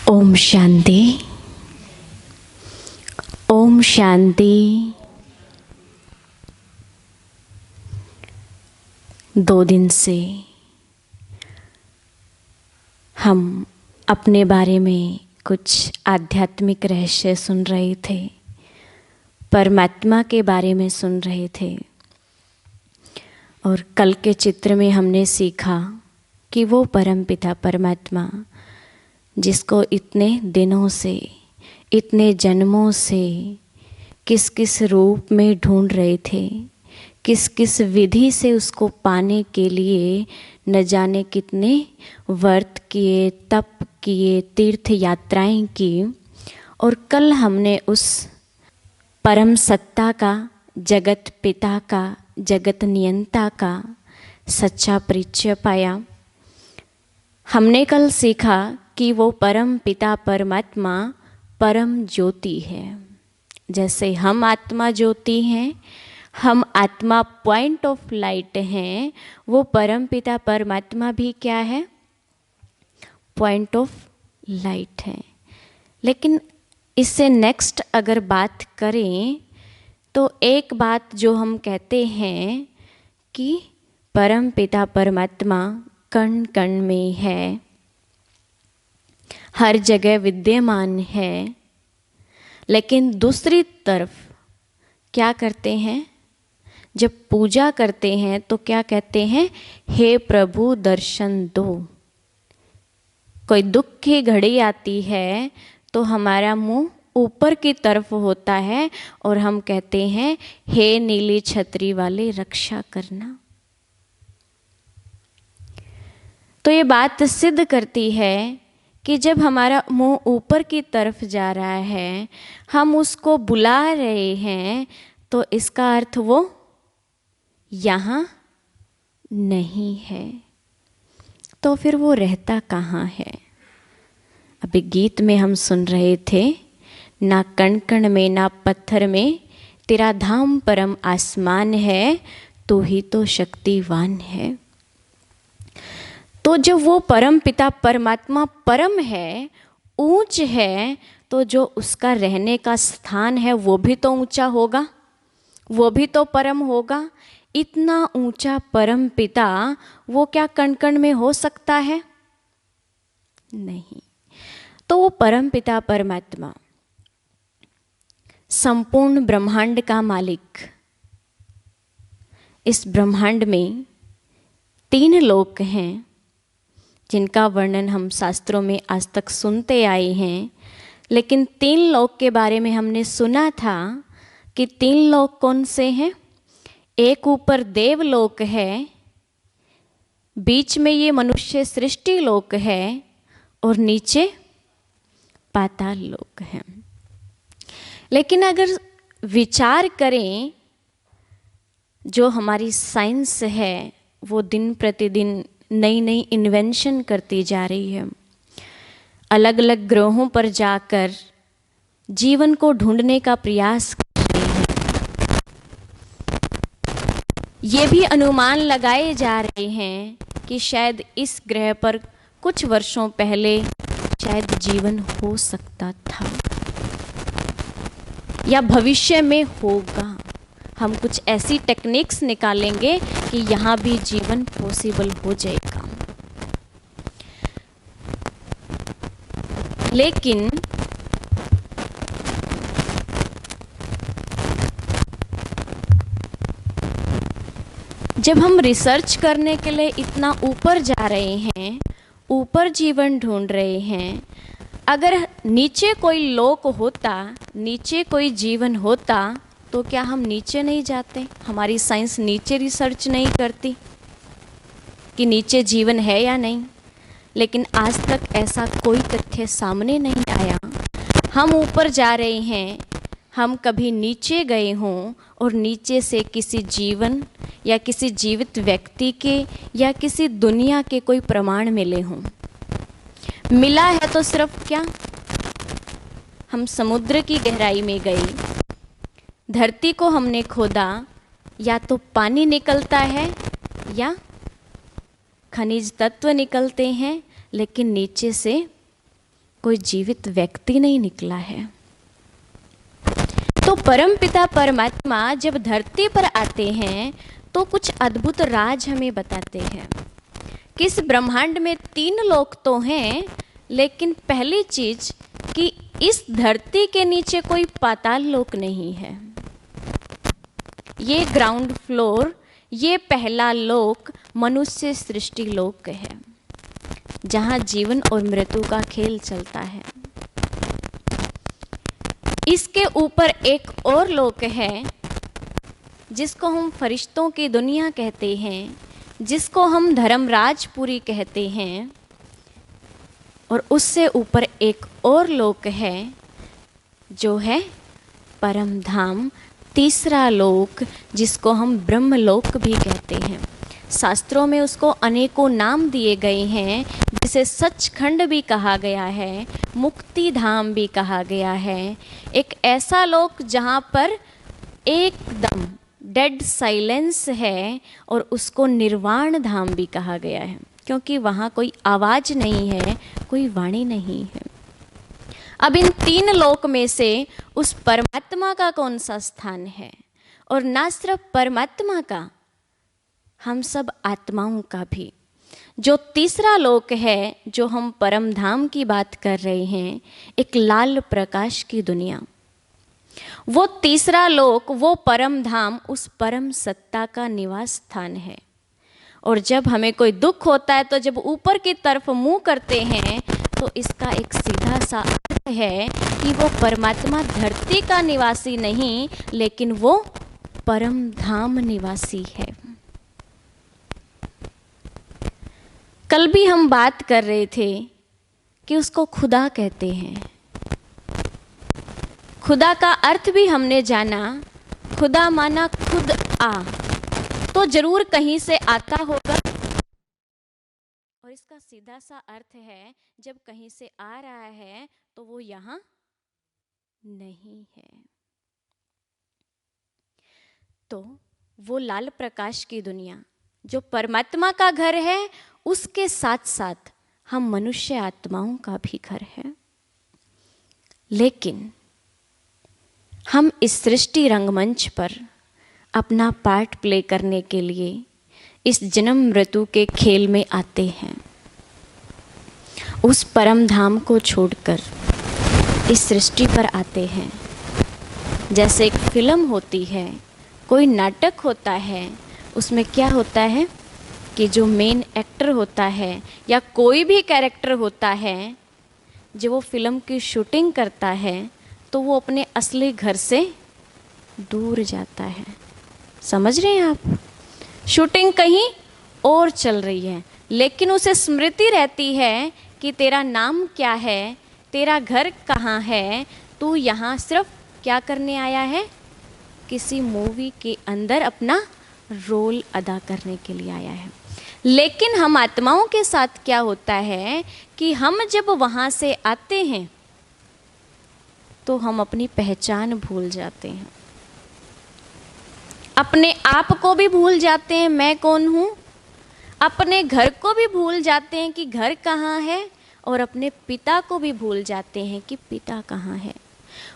ओम शांति। ओम शांति। 2 दिन से हम अपने बारे में कुछ आध्यात्मिक रहस्य सुन रहे थे, परमात्मा के बारे में सुन रहे थे। और कल के चित्र में हमने सीखा कि वो परमपिता परमात्मा जिसको इतने दिनों से, इतने जन्मों से किस किस रूप में ढूंढ रहे थे, किस किस विधि से उसको पाने के लिए न जाने कितने व्रत किए, तप किए, तीर्थ यात्राएं की। और कल हमने उस परम सत्ता का, जगत पिता का, जगत नियंता का सच्चा परिचय पाया। हमने कल सीखा कि वो परम पिता परमात्मा परम ज्योति है। जैसे हम आत्मा ज्योति हैं, हम आत्मा पॉइंट ऑफ लाइट हैं, वो परम पिता परमात्मा भी क्या है? पॉइंट ऑफ लाइट है। लेकिन इससे नेक्स्ट अगर बात करें तो एक बात जो हम कहते हैं कि परम पिता परमात्मा कण कण में है, हर जगह विद्यमान है। लेकिन दूसरी तरफ क्या करते हैं? जब पूजा करते हैं तो क्या कहते हैं? हे प्रभु दर्शन दो। कोई दुख की घड़ी आती है तो हमारा मुंह ऊपर की तरफ होता है और हम कहते हैं हे नीली छतरी वाले रक्षा करना। तो ये बात सिद्ध करती है कि जब हमारा मुंह ऊपर की तरफ जा रहा है, हम उसको बुला रहे हैं, तो इसका अर्थ वो यहाँ नहीं है। तो फिर वो रहता कहाँ है? अभी गीत में हम सुन रहे थे, ना कण कण में ना पत्थर में तेरा धाम परम आसमान है, तू ही तो शक्तिवान है। तो जब वो परम पिता परमात्मा परम है, ऊंच है, तो जो उसका रहने का स्थान है वो भी तो ऊंचा होगा, वो भी तो परम होगा। इतना ऊंचा परम पिता वो क्या कण कण में हो सकता है? नहीं। तो वो परम पिता परमात्मा संपूर्ण ब्रह्मांड का मालिक, इस ब्रह्मांड में 3 लोक हैं जिनका वर्णन हम शास्त्रों में आज तक सुनते आए हैं। लेकिन 3 लोक के बारे में हमने सुना था कि 3 लोक कौन से हैं? एक ऊपर देवलोक है, बीच में ये मनुष्य सृष्टि लोक है और नीचे पाताल लोक है। लेकिन अगर विचार करें, जो हमारी साइंस है वो दिन प्रतिदिन नई नई इन्वेंशन करती जा रही है, अलग अलग ग्रहों पर जाकर जीवन को ढूंढने का प्रयास कर रही है। ये भी अनुमान लगाए जा रहे हैं कि शायद इस ग्रह पर कुछ वर्षों पहले शायद जीवन हो सकता था या भविष्य में होगा। हम कुछ ऐसी टेक्निक्स निकालेंगे कि यहाँ भी जीवन पॉसिबल हो जाएगा। लेकिन जब हम रिसर्च करने के लिए इतना ऊपर जा रहे हैं, ऊपर जीवन ढूंढ रहे हैं, अगर नीचे कोई लोक होता, नीचे कोई जीवन होता, तो क्या हम नीचे नहीं जाते? हमारी साइंस नीचे रिसर्च नहीं करती कि नीचे जीवन है या नहीं? लेकिन आज तक ऐसा कोई तथ्य सामने नहीं आया। हम ऊपर जा रहे हैं, हम कभी नीचे गए हों और नीचे से किसी जीवन या किसी जीवित व्यक्ति के या किसी दुनिया के कोई प्रमाण मिले हों। मिला है तो सिर्फ क्या? हम समुद्र की गहराई में गए, धरती को हमने खोदा, या तो पानी निकलता है या खनिज तत्व निकलते हैं, लेकिन नीचे से कोई जीवित व्यक्ति नहीं निकला है। तो परमपिता परमात्मा जब धरती पर आते हैं तो कुछ अद्भुत राज हमें बताते हैं कि इस ब्रह्मांड में 3 लोक तो हैं, लेकिन पहली चीज कि इस धरती के नीचे कोई पाताल लोक नहीं है। ये ग्राउंड फ्लोर, ये पहला लोक मनुष्य सृष्टि लोक है, जहां जीवन और मृत्यु का खेल चलता है। इसके ऊपर एक और लोक है जिसको हम फरिश्तों की दुनिया कहते हैं, जिसको हम धर्मराजपुरी कहते हैं, और उससे ऊपर एक और लोक है जो है परम धाम, तीसरा लोक, जिसको हम ब्रह्मलोक भी कहते हैं। शास्त्रों में उसको अनेकों नाम दिए गए हैं, जिसे सचखंड भी कहा गया है, मुक्ति धाम भी कहा गया है। एक ऐसा लोक जहाँ पर एकदम डेड साइलेंस है, और उसको निर्वाण धाम भी कहा गया है, क्योंकि वहाँ कोई आवाज़ नहीं है, कोई वाणी नहीं है। अब इन 3 लोक में से उस परमात्मा का कौन सा स्थान है? और ना सिर्फ परमात्मा का, हम सब आत्माओं का भी। जो तीसरा लोक है, जो हम परम धाम की बात कर रहे हैं, एक लाल प्रकाश की दुनिया, वो तीसरा लोक, वो परम धाम उस परम सत्ता का निवास स्थान है। और जब हमें कोई दुख होता है तो जब ऊपर की तरफ मुंह करते हैं तो इसका एक सीधा सा अर्थ है कि वो परमात्मा धरती का निवासी नहीं, लेकिन वो परम धाम निवासी है। कल भी हम बात कर रहे थे कि उसको खुदा कहते हैं। खुदा का अर्थ भी हमने जाना, खुदा माना खुद आ, तो जरूर कहीं से आता होगा। और इसका सीधा सा अर्थ है, जब कहीं से आ रहा है तो वो यहाँ नहीं है। तो वो लाल प्रकाश की दुनिया जो परमात्मा का घर है, उसके साथ साथ हम मनुष्य आत्माओं का भी घर है। लेकिन हम इस सृष्टि रंगमंच पर अपना पार्ट प्ले करने के लिए इस जन्म मृत्यु के खेल में आते हैं। उस परम धाम को छोड़कर इस सृष्टि पर आते हैं। जैसे एक फिल्म होती है, कोई नाटक होता है, उसमें क्या होता है कि जो मेन एक्टर होता है या कोई भी कैरेक्टर होता है, जब वो फिल्म की शूटिंग करता है तो वो अपने असली घर से दूर जाता है। समझ रहे हैं आप? शूटिंग कहीं और चल रही है, लेकिन उसे स्मृति रहती है कि तेरा नाम क्या है, तेरा घर कहाँ है, तू यहाँ सिर्फ क्या करने आया है, किसी मूवी के अंदर अपना रोल अदा करने के लिए आया है। लेकिन हम आत्माओं के साथ क्या होता है कि हम जब वहाँ से आते हैं तो हम अपनी पहचान भूल जाते हैं, अपने आप को भी भूल जाते हैं, मैं कौन हूँ, अपने घर को भी भूल जाते हैं कि घर कहाँ है, और अपने पिता को भी भूल जाते हैं कि पिता कहाँ है।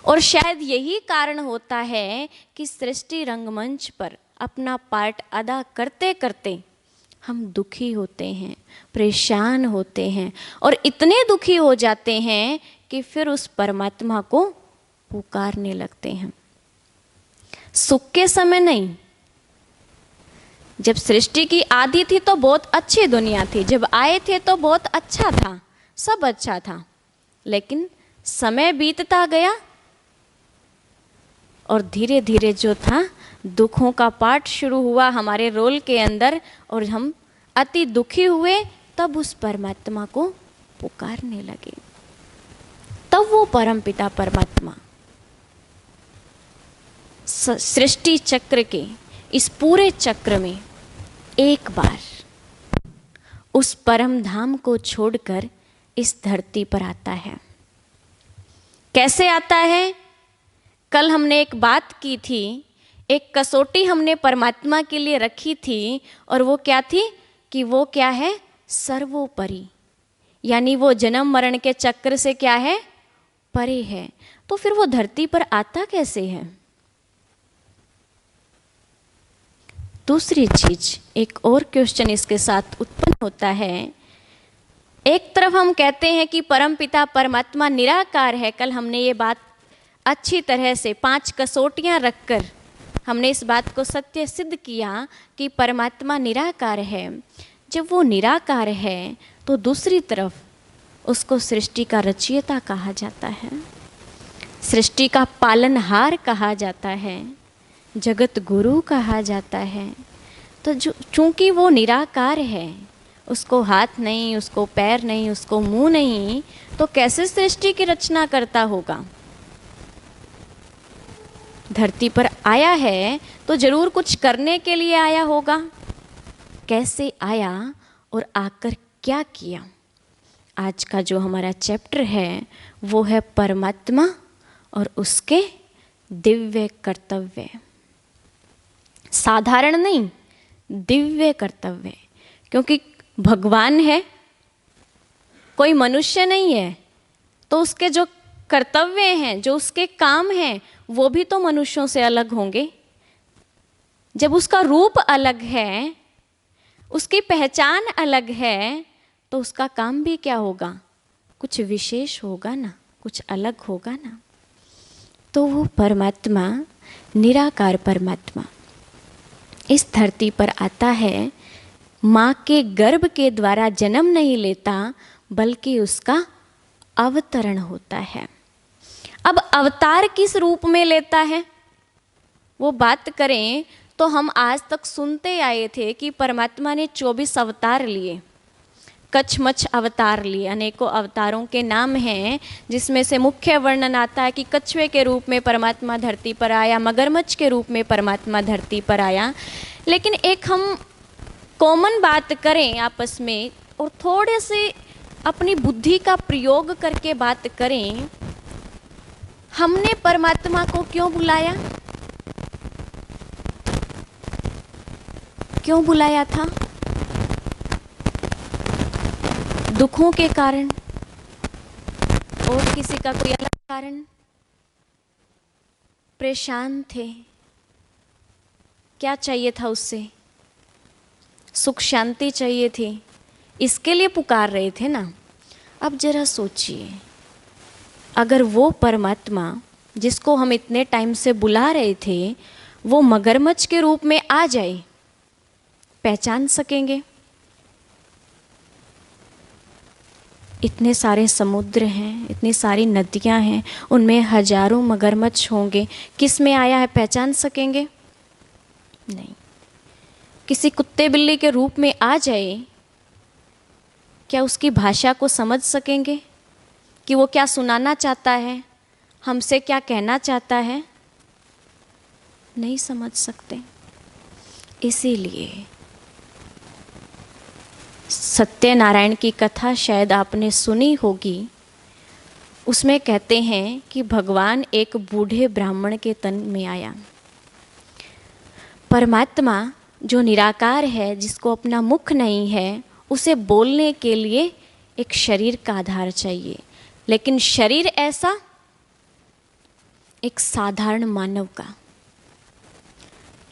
और शायद यही कारण होता है कि सृष्टि रंगमंच पर अपना पार्ट अदा करते करते हम दुखी होते हैं, परेशान होते हैं, और इतने दुखी हो जाते हैं कि फिर उस परमात्मा को पुकारने लगते हैं। सुख के समय नहीं। जब सृष्टि की आदि थी तो बहुत अच्छी दुनिया थी, जब आए थे तो बहुत अच्छा था, सब अच्छा था। लेकिन समय बीतता गया और धीरे धीरे जो था दुखों का पाठ शुरू हुआ हमारे रोल के अंदर, और हम अति दुखी हुए। तब उस परमात्मा को पुकारने लगे। तब वो परमपिता परमात्मा सृष्टि चक्र के इस पूरे चक्र में एक बार उस परम धाम को छोड़कर इस धरती पर आता है। कैसे आता है? कल हमने एक बात की थी, एक कसौटी हमने परमात्मा के लिए रखी थी, और वो क्या थी कि वो क्या है? सर्वोपरि, यानी वो जन्म मरण के चक्र से क्या है, परे है। तो फिर वो धरती पर आता कैसे है? दूसरी चीज, एक और क्वेश्चन इसके साथ उत्पन्न होता है। एक तरफ हम कहते हैं कि परमपिता परमात्मा निराकार है। कल हमने ये बात अच्छी तरह से 5 कसौटियां रखकर हमने इस बात को सत्य सिद्ध किया कि परमात्मा निराकार है। जब वो निराकार है तो दूसरी तरफ उसको सृष्टि का रचयिता कहा जाता है, सृष्टि का पालनहार कहा जाता है, जगत गुरु कहा जाता है। तो चूंकि वो निराकार है, उसको हाथ नहीं, उसको पैर नहीं, उसको मुंह नहीं, तो कैसे सृष्टि की रचना करता होगा? धरती पर आया है तो जरूर कुछ करने के लिए आया होगा। कैसे आया और आकर क्या किया? आज का जो हमारा चैप्टर है वो है परमात्मा और उसके दिव्य कर्तव्य। साधारण नहीं, दिव्य कर्तव्य। क्योंकि भगवान है, कोई मनुष्य नहीं है, तो उसके जो कर्तव्य हैं, जो उसके काम हैं, वो भी तो मनुष्यों से अलग होंगे। जब उसका रूप अलग है, उसकी पहचान अलग है, तो उसका काम भी क्या होगा? कुछ विशेष होगा ना, कुछ अलग होगा ना। तो वो परमात्मा, निराकार परमात्मा इस धरती पर आता है, माँ के गर्भ के द्वारा जन्म नहीं लेता, बल्कि उसका अवतरण होता है। अब अवतार किस रूप में लेता है वो बात करें तो हम आज तक सुनते आए थे कि परमात्मा ने 24 अवतार लिए, कछमछ अवतार लिए। अनेकों अवतारों के नाम हैं, जिसमें से मुख्य वर्णन आता है कि कछुए के रूप में परमात्मा धरती पर आया, मगरमच्छ के रूप में परमात्मा धरती पर आया। लेकिन एक हम कॉमन बात करें आपस में और थोड़े से अपनी बुद्धि का प्रयोग करके बात करें, हमने परमात्मा को क्यों बुलाया? क्यों बुलाया था? दुखों के कारण, और किसी का कोई अलग कारण? परेशान थे, क्या चाहिए था उससे? सुख शांति चाहिए थी, इसके लिए पुकार रहे थे ना। अब जरा सोचिए, अगर वो परमात्मा जिसको हम इतने टाइम से बुला रहे थे वो मगरमच्छ के रूप में आ जाए, पहचान सकेंगे? इतने सारे समुद्र हैं, इतनी सारी नदियां हैं, उनमें हजारों मगरमच्छ होंगे, किस में आया है पहचान सकेंगे? नहीं। किसी कुत्ते बिल्ली के रूप में आ जाए, क्या उसकी भाषा को समझ सकेंगे कि वो क्या सुनाना चाहता है, हमसे क्या कहना चाहता है? नहीं समझ सकते। इसीलिए सत्यनारायण की कथा शायद आपने सुनी होगी, उसमें कहते हैं कि भगवान एक बूढ़े ब्राह्मण के तन में आया। परमात्मा जो निराकार है, जिसको अपना मुख नहीं है, उसे बोलने के लिए एक शरीर का आधार चाहिए। लेकिन शरीर ऐसा एक साधारण मानव का,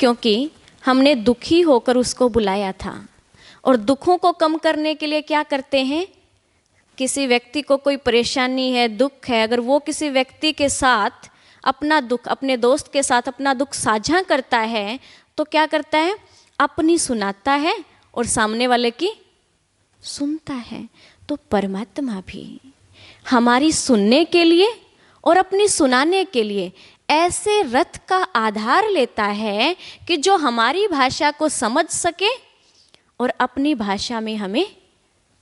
क्योंकि हमने दुखी होकर उसको बुलाया था। और दुखों को कम करने के लिए क्या करते हैं? किसी व्यक्ति को कोई परेशानी है, दुख है, अगर वो किसी व्यक्ति के साथ अपना दुख, अपने दोस्त के साथ अपना दुख साझा करता है, तो क्या करता है? अपनी सुनाता है और सामने वाले की सुनता है। तो परमात्मा भी हमारी सुनने के लिए और अपनी सुनाने के लिए ऐसे रथ का आधार लेता है कि जो हमारी भाषा को समझ सके और अपनी भाषा में हमें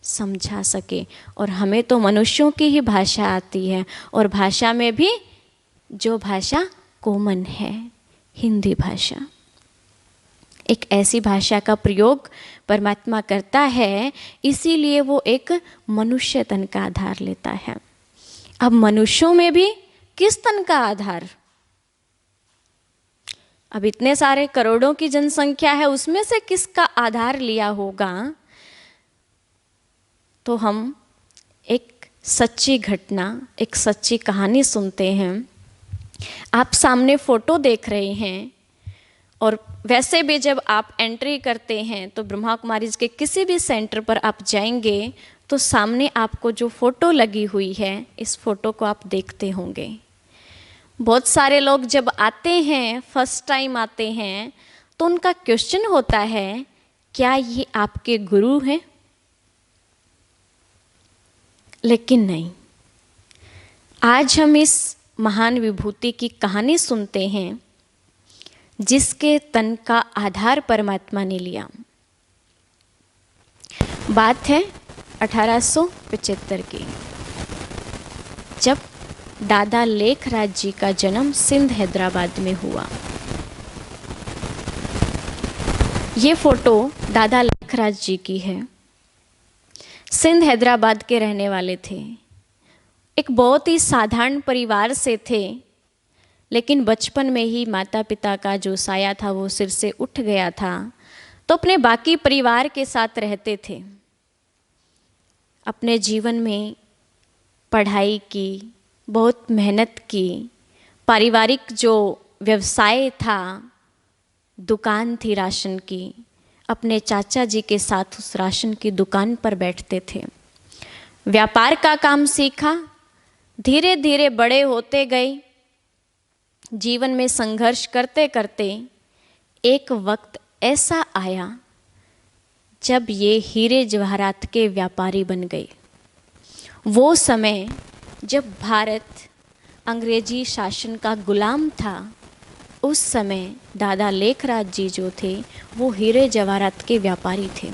समझा सके। और हमें तो मनुष्यों की ही भाषा आती है, और भाषा में भी जो भाषा कॉमन है, हिंदी भाषा। एक ऐसी भाषा का प्रयोग परमात्मा करता है, इसीलिए वो एक मनुष्य तन का आधार लेता है। अब मनुष्यों में भी किस तन का आधार? अब इतने सारे करोड़ों की जनसंख्या है, उसमें से किसका आधार लिया होगा? तो हम एक सच्ची घटना, एक सच्ची कहानी सुनते हैं। आप सामने फ़ोटो देख रहे हैं और वैसे भी जब आप एंट्री करते हैं तो ब्रह्मा कुमारीज के किसी भी सेंटर पर आप जाएंगे तो सामने आपको जो फ़ोटो लगी हुई है, इस फ़ोटो को आप देखते होंगे। बहुत सारे लोग जब आते हैं, फर्स्ट टाइम आते हैं, तो उनका क्वेश्चन होता है, क्या ये आपके गुरु हैं? लेकिन नहीं, आज हम इस महान विभूति की कहानी सुनते हैं जिसके तन का आधार परमात्मा ने लिया। बात है 1875 की, जब दादा लेखराज जी का जन्म सिंध हैदराबाद में हुआ। ये फोटो दादा लेखराज जी की है। सिंध हैदराबाद के रहने वाले थे। एक बहुत ही साधारण परिवार से थे, लेकिन बचपन में ही माता पिता का जो साया था वो सिर से उठ गया था, तो अपने बाकी परिवार के साथ रहते थे। अपने जीवन में पढ़ाई की, बहुत मेहनत की, पारिवारिक जो व्यवसाय था, दुकान थी राशन की, अपने चाचा जी के साथ उस राशन की दुकान पर बैठते थे। व्यापार का काम सीखा, धीरे धीरे बड़े होते गए। जीवन में संघर्ष करते करते एक वक्त ऐसा आया जब ये हीरे जवाहरात के व्यापारी बन गए। वो समय जब भारत अंग्रेजी शासन का गुलाम था, उस समय दादा लेखराज जी जो थे वो हीरे जवाहरात के व्यापारी थे,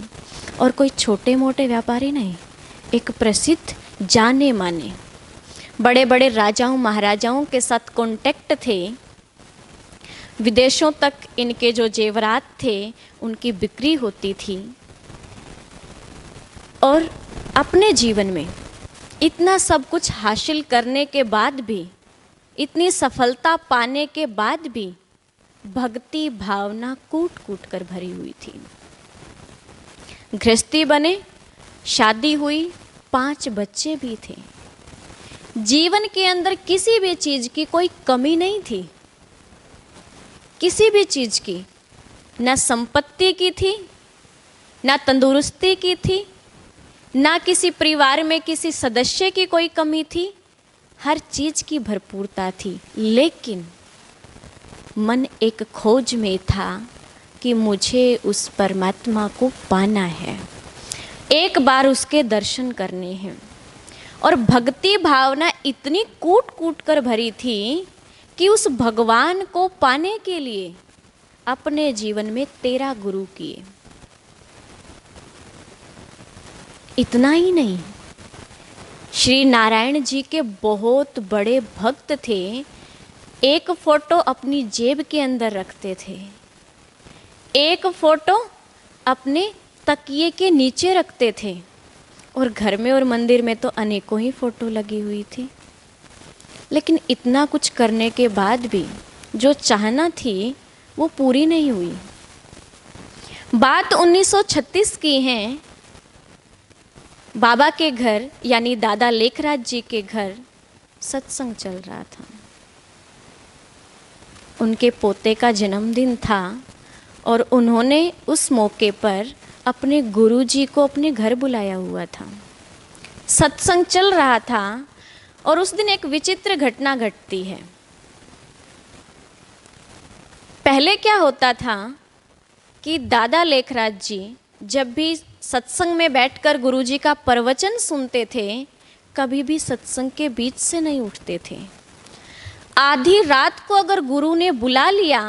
और कोई छोटे मोटे व्यापारी नहीं, एक प्रसिद्ध जाने माने बड़े बड़े राजाओं महाराजाओं के साथ कॉन्टेक्ट थे। विदेशों तक इनके जो जेवरात थे उनकी बिक्री होती थी। और अपने जीवन में इतना सब कुछ हासिल करने के बाद भी, इतनी सफलता पाने के बाद भी भक्ति भावना कूट कूट कर भरी हुई थी। गृहस्थी बने, शादी हुई, 5 बच्चे भी थे। जीवन के अंदर किसी भी चीज की कोई कमी नहीं थी, किसी भी चीज की, ना संपत्ति की थी, ना तंदुरुस्ती की थी, ना किसी परिवार में किसी सदस्य की कोई कमी थी। हर चीज की भरपूरता थी, लेकिन मन एक खोज में था कि मुझे उस परमात्मा को पाना है, एक बार उसके दर्शन करने हैं। और भक्ति भावना इतनी कूट कूट कर भरी थी कि उस भगवान को पाने के लिए अपने जीवन में 13 गुरु किए। इतना ही नहीं, श्री नारायण जी के बहुत बड़े भक्त थे। एक फोटो अपनी जेब के अंदर रखते थे, एक फोटो अपने तकिए के नीचे रखते थे, और घर में और मंदिर में तो अनेकों ही फोटो लगी हुई थी। लेकिन इतना कुछ करने के बाद भी जो चाहना थी वो पूरी नहीं हुई। बात 1936 की है। बाबा के घर यानी दादा लेखराज जी के घर सत्संग चल रहा था। उनके पोते का जन्मदिन था और उन्होंने उस मौके पर अपने गुरुजी को अपने घर बुलाया हुआ था। सत्संग चल रहा था और उस दिन एक विचित्र घटना घटती है। पहले क्या होता था कि दादा लेखराज जी जब भी सत्संग में बैठकर गुरुजी का प्रवचन सुनते थे, कभी भी सत्संग के बीच से नहीं उठते थे। आधी रात को अगर गुरु ने बुला लिया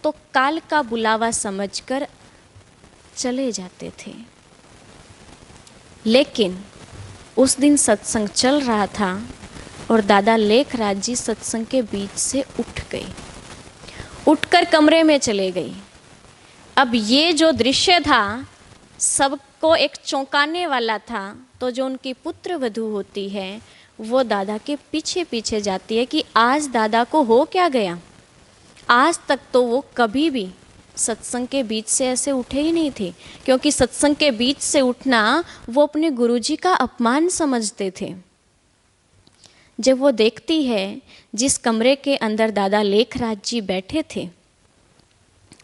तो काल का बुलावा समझकर चले जाते थे। लेकिन उस दिन सत्संग चल रहा था और दादा लेखराज जी सत्संग के बीच से उठ गए, उठकर कमरे में चले गई। अब ये जो दृश्य था सबको एक चौंकाने वाला था। तो जो उनकी पुत्र वधू होती है वो दादा के पीछे पीछे जाती है कि आज दादा को हो क्या गया। आज तक तो वो कभी भी सत्संग के बीच से ऐसे उठे ही नहीं थे, क्योंकि सत्संग के बीच से उठना वो अपने गुरुजी का अपमान समझते थे। जब वो देखती है जिस कमरे के अंदर दादा लेखराज जी बैठे थे,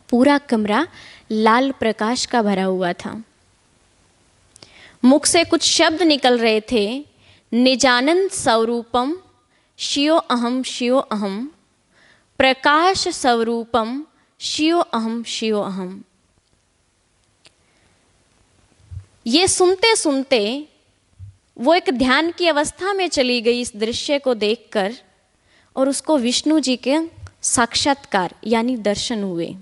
पूरा कमरा लाल प्रकाश का भरा हुआ था। मुख से कुछ शब्द निकल रहे थे, निजानंद स्वरूपम शियो अहम प्रकाश स्वरूपम शियो अहम। ये सुनते सुनते वो एक ध्यान की अवस्था में चली गई इस दृश्य को देखकर, और उसको विष्णु जी के साक्षात्कार यानी दर्शन हुए।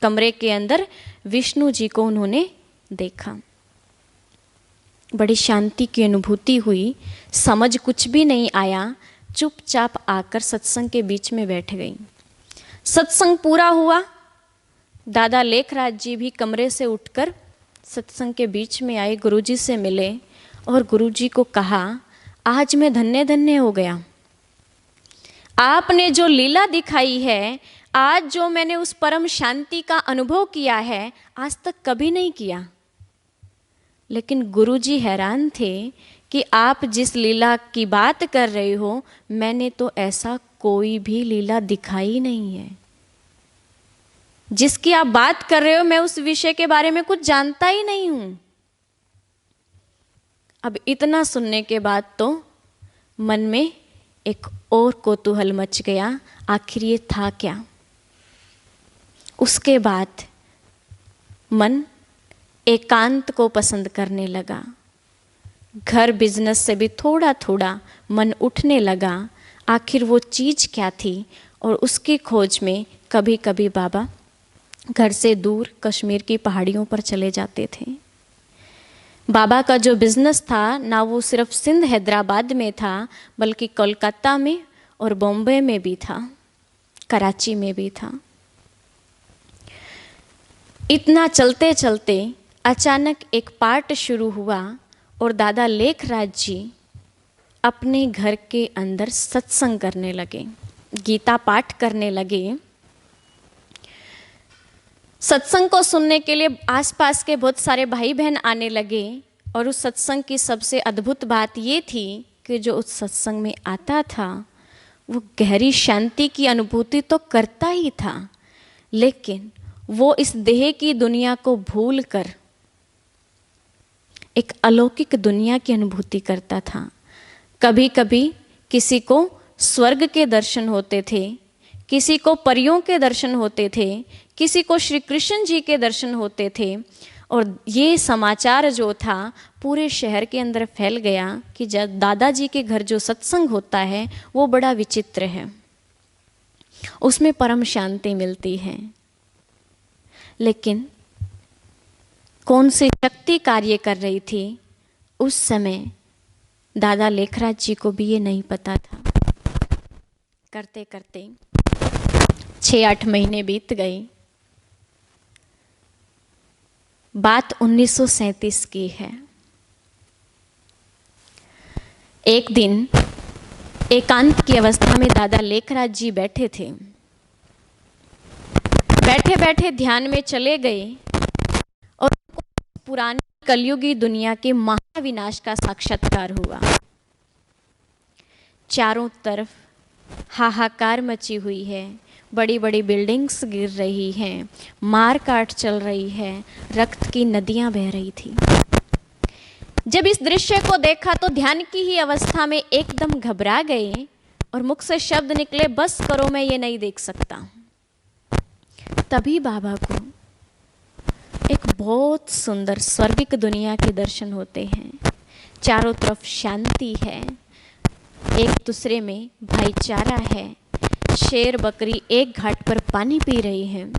कमरे के अंदर विष्णु जी को उन्होंने देखा, बड़ी शांति की अनुभूति हुई, समझ कुछ भी नहीं आया, चुपचाप आकर सत्संग के बीच में बैठ गई। सत्संग पूरा हुआ, दादा लेखराज जी भी कमरे से उठकर सत्संग के बीच में आए, गुरुजी से मिले और गुरुजी को कहा, आज मैं धन्य धन्य हो गया। आपने जो लीला दिखाई है, आज जो मैंने उस परम शांति का अनुभव किया है, आज तक कभी नहीं किया। लेकिन गुरुजी हैरान थे कि आप जिस लीला की बात कर रहे हो, मैंने तो ऐसा कोई भी लीला दिखाई नहीं है। जिसकी आप बात कर रहे हो, मैं उस विषय के बारे में कुछ जानता ही नहीं हूं। अब इतना सुनने के बाद तो मन में एक और कौतूहल मच गया, आखिर ये था क्या। उसके बाद मन एकांत को पसंद करने लगा, घर बिजनेस से भी थोड़ा थोड़ा मन उठने लगा। आखिर वो चीज़ क्या थी, और उसकी खोज में कभी कभी बाबा घर से दूर कश्मीर की पहाड़ियों पर चले जाते थे। बाबा का जो बिजनेस था ना, वो सिर्फ सिंध हैदराबाद में था, बल्कि कोलकाता में और बॉम्बे में भी था, कराची में भी था। इतना चलते चलते अचानक एक पाठ शुरू हुआ और दादा लेखराज जी अपने घर के अंदर सत्संग करने लगे, गीता पाठ करने लगे। सत्संग को सुनने के लिए आसपास के बहुत सारे भाई बहन आने लगे, और उस सत्संग की सबसे अद्भुत बात ये थी कि जो उस सत्संग में आता था वो गहरी शांति की अनुभूति तो करता ही था, लेकिन वो इस देह की दुनिया को भूलकर एक अलौकिक दुनिया की अनुभूति करता था। कभी कभी किसी को स्वर्ग के दर्शन होते थे, किसी को परियों के दर्शन होते थे, किसी को श्री कृष्ण जी के दर्शन होते थे। और ये समाचार जो था पूरे शहर के अंदर फैल गया कि जब दादाजी के घर जो सत्संग होता है वो बड़ा विचित्र है, उसमें परम शांति मिलती है। लेकिन कौन सी शक्ति कार्य कर रही थी उस समय, दादा लेखराज जी को भी ये नहीं पता था। करते करते 6-8 महीने बीत गए। बात 1937 की है। एक दिन एकांत की अवस्था में दादा लेखराज जी बैठे थे। बैठे बैठे ध्यान में चले गए और पुरानी कलयुगी दुनिया के महाविनाश का साक्षात्कार हुआ। चारों तरफ हाहाकार मची हुई है, बड़ी बड़ी बिल्डिंग्स गिर रही हैं, मार काट चल रही है, रक्त की नदियां बह रही थी। जब इस दृश्य को देखा तो ध्यान की ही अवस्था में एकदम घबरा गए और मुख से शब्द निकले, बस करो, मैं ये नहीं देख सकता। तभी बाबा को एक बहुत सुंदर स्वर्गिक दुनिया के दर्शन होते हैं। चारों तरफ शांति है, एक दूसरे में भाईचारा है, शेर बकरी एक घाट पर पानी पी रही है,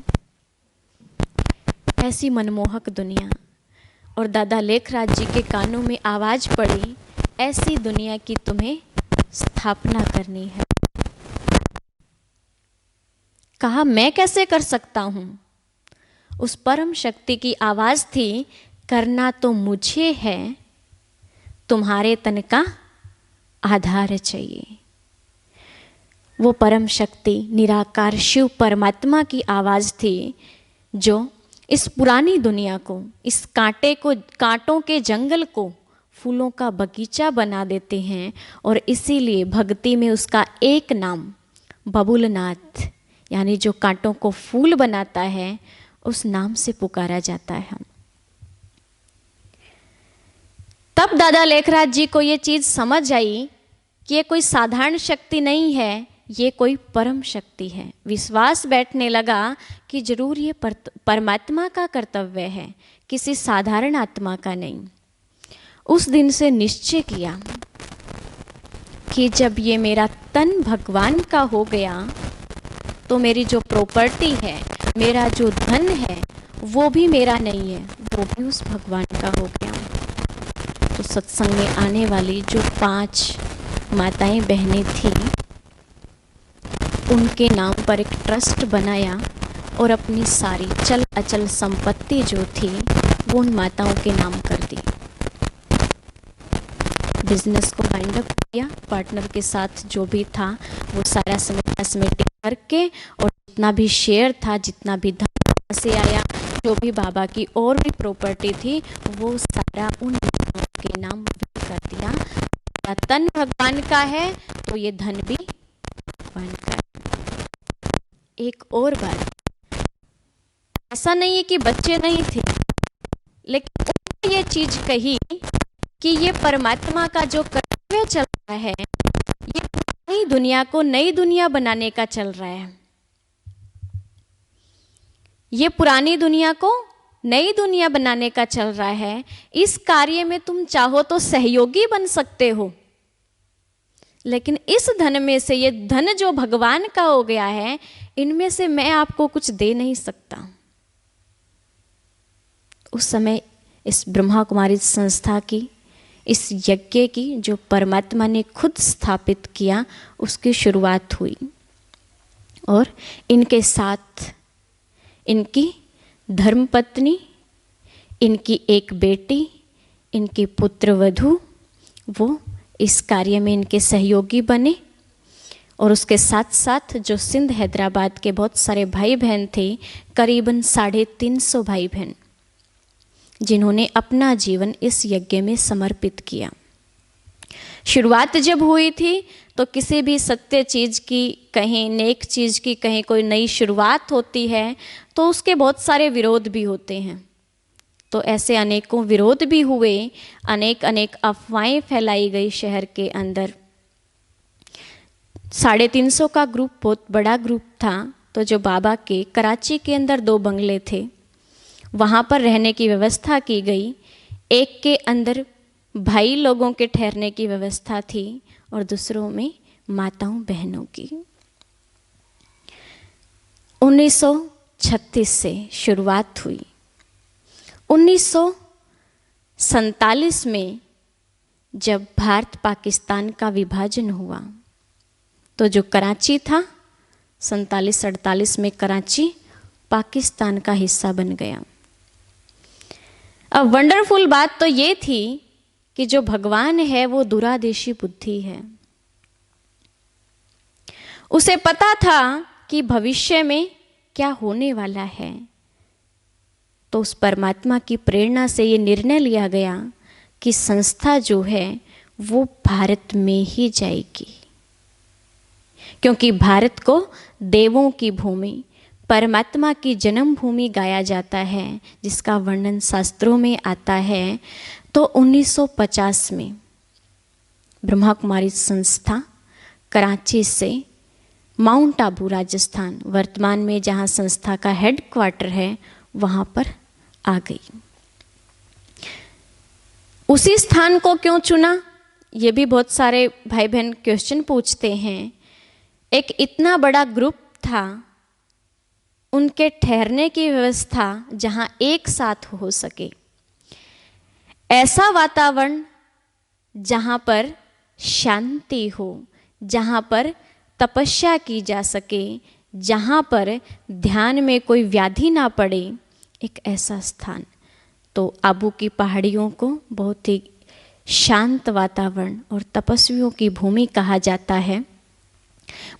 ऐसी मनमोहक दुनिया। और दादा लेखराज जी के कानों में आवाज पड़ी, ऐसी दुनिया की तुम्हें स्थापना करनी है। कहा, मैं कैसे कर सकता हूं? उस परम शक्ति की आवाज थी, करना तो मुझे है, तुम्हारे तन का आधार चाहिए। वो परम शक्ति निराकार शिव परमात्मा की आवाज थी जो इस पुरानी दुनिया को, इस कांटों के जंगल को फूलों का बगीचा बना देते हैं। और इसीलिए भक्ति में उसका एक नाम बबुलनाथ, यानी जो कांटों को फूल बनाता है, उस नाम से पुकारा जाता है। तब दादा लेखराज जी को ये चीज़ समझ आई कि ये कोई साधारण शक्ति नहीं है, ये कोई परम शक्ति है। विश्वास बैठने लगा कि जरूर ये परमात्मा का कर्तव्य है, किसी साधारण आत्मा का नहीं। उस दिन से निश्चय किया कि जब ये मेरा तन भगवान का हो गया तो मेरी जो प्रॉपर्टी है, मेरा जो धन है, वो भी मेरा नहीं है, वो भी उस भगवान का हो गया। तो सत्संग में आने वाली जो 5 माताएं बहनें थी, उनके नाम पर एक ट्रस्ट बनाया और अपनी सारी चल अचल संपत्ति जो थी वो उन माताओं के नाम कर दी। बिजनेस को वाइंड अप किया, पार्टनर के साथ जो भी था वो सारा समेटी करके, और जितना भी शेयर था, जितना भी धन से आया, जो भी बाबा की और भी प्रॉपर्टी थी, वो सारा उन माताओं के नाम कर दिया। तन भगवान का है तो ये धन भी भगवान का है। एक और बात, ऐसा नहीं है कि बच्चे नहीं थे, लेकिन उन्होंने ये चीज कही कि ये परमात्मा का जो कर्तव्य चल रहा है, ये नई दुनिया को नई दुनिया बनाने का चल रहा है। ये पुरानी दुनिया को नई दुनिया बनाने का चल रहा है। इस कार्य में तुम चाहो तो सहयोगी बन सकते हो, लेकिन इस धन में से, ये धन जो भगवान का हो गया है, इनमें से मैं आपको कुछ दे नहीं सकता। उस समय इस ब्रह्मा कुमारी संस्था की, इस यज्ञ की, जो परमात्मा ने खुद स्थापित किया, उसकी शुरुआत हुई। और इनके साथ इनकी धर्मपत्नी, इनकी एक बेटी, इनकी पुत्रवधू, वो इस कार्य में इनके सहयोगी बने। और उसके साथ साथ जो सिंध हैदराबाद के बहुत सारे भाई बहन थे, करीबन 350 भाई बहन, जिन्होंने अपना जीवन इस यज्ञ में समर्पित किया। शुरुआत जब हुई थी तो किसी भी सत्य चीज़ की, कहीं नेक चीज़ की, कहीं कोई नई शुरुआत होती है तो उसके बहुत सारे विरोध भी होते हैं। तो ऐसे अनेकों विरोध भी हुए, अनेक अफवाहें फैलाई गई शहर के अंदर। 350 का ग्रुप बहुत बड़ा ग्रुप था। तो जो बाबा के कराची के अंदर 2 बंगले थे, वहाँ पर रहने की व्यवस्था की गई। एक के अंदर भाई लोगों के ठहरने की व्यवस्था थी और दूसरों में माताओं बहनों की। 1936 से शुरुआत हुई। 1947 में जब भारत पाकिस्तान का विभाजन हुआ तो जो कराची था, 47-48 में कराची पाकिस्तान का हिस्सा बन गया। अब वंडरफुल बात तो ये थी कि जो भगवान है वो दूरादेशी बुद्धि है। उसे पता था कि भविष्य में क्या होने वाला है। तो उस परमात्मा की प्रेरणा से ये निर्णय लिया गया कि संस्था जो है वो भारत में ही जाएगी, क्योंकि भारत को देवों की भूमि, परमात्मा की जन्मभूमि गाया जाता है, जिसका वर्णन शास्त्रों में आता है। तो 1950 में ब्रह्मा कुमारी संस्था कराची से माउंट आबू राजस्थान, वर्तमान में जहाँ संस्था का हेडक्वार्टर है, वहाँ पर आ गई। उसी स्थान को क्यों चुना, ये भी बहुत सारे भाई बहन क्वेश्चन पूछते हैं। एक इतना बड़ा ग्रुप था, उनके ठहरने की व्यवस्था जहाँ एक साथ हो सके, ऐसा वातावरण जहाँ पर शांति हो, जहाँ पर तपस्या की जा सके, जहाँ पर ध्यान में कोई व्याधि ना पड़े, एक ऐसा स्थान। तो आबू की पहाड़ियों को बहुत ही शांत वातावरण और तपस्वियों की भूमि कहा जाता है।